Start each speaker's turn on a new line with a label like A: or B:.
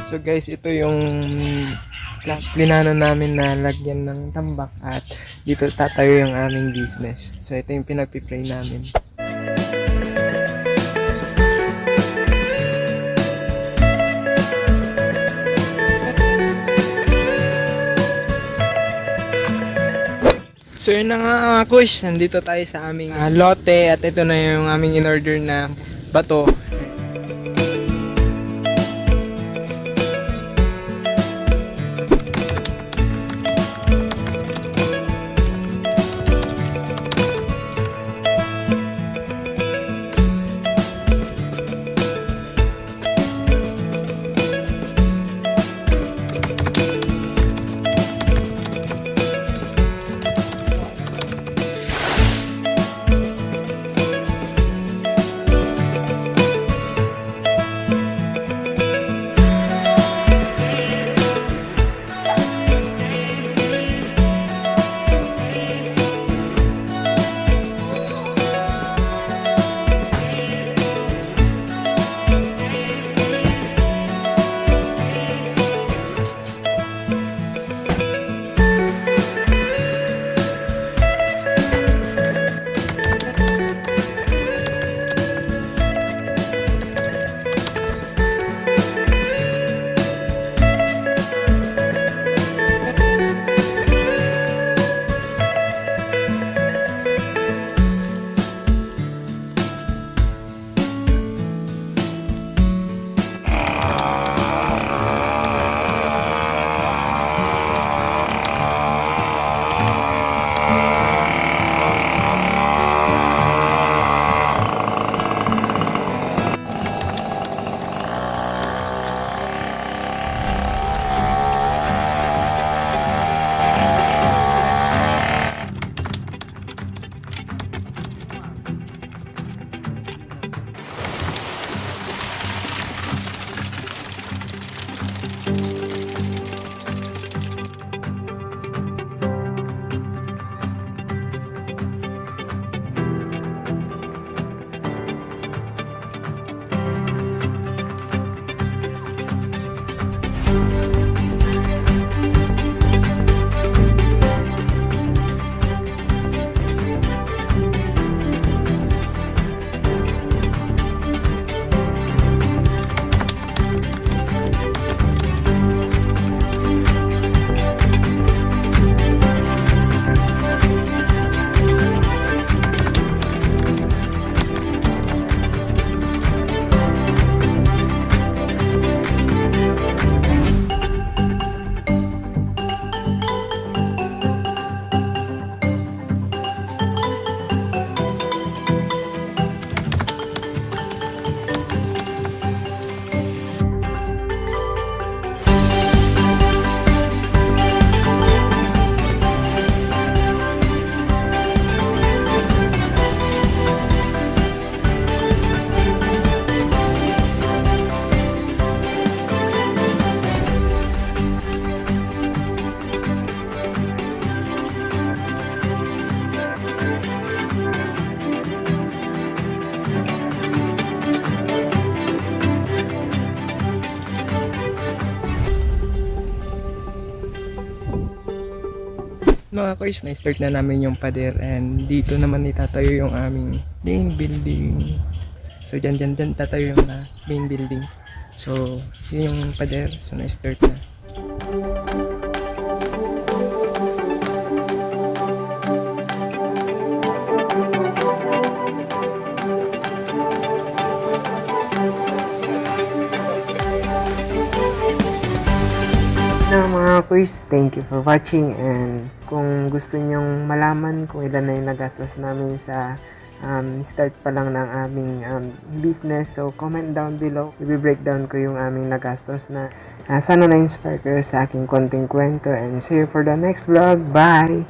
A: So guys, ito yung plinano namin na lagyan ng tambak at dito tatayo yung aming business. So ito yung pinagpipray namin. So yun na nga mga kuys, nandito tayo sa aming lote at ito na yung aming in-order na bato. Mga kuys, na-start na namin yung pader and dito naman itatayo yung aming main building. So dyan tatayo yung main building. So yun yung pader, so na-start na. Mga kuys, thank you for watching, and kung gusto nyong malaman kung ilan na yung nagastos namin sa start pa lang ng aming business, so comment down below. I-breakdown ko yung aming nagastos na sana na-inspire kayo sa aking konting kwento, and see you for the next vlog. Bye!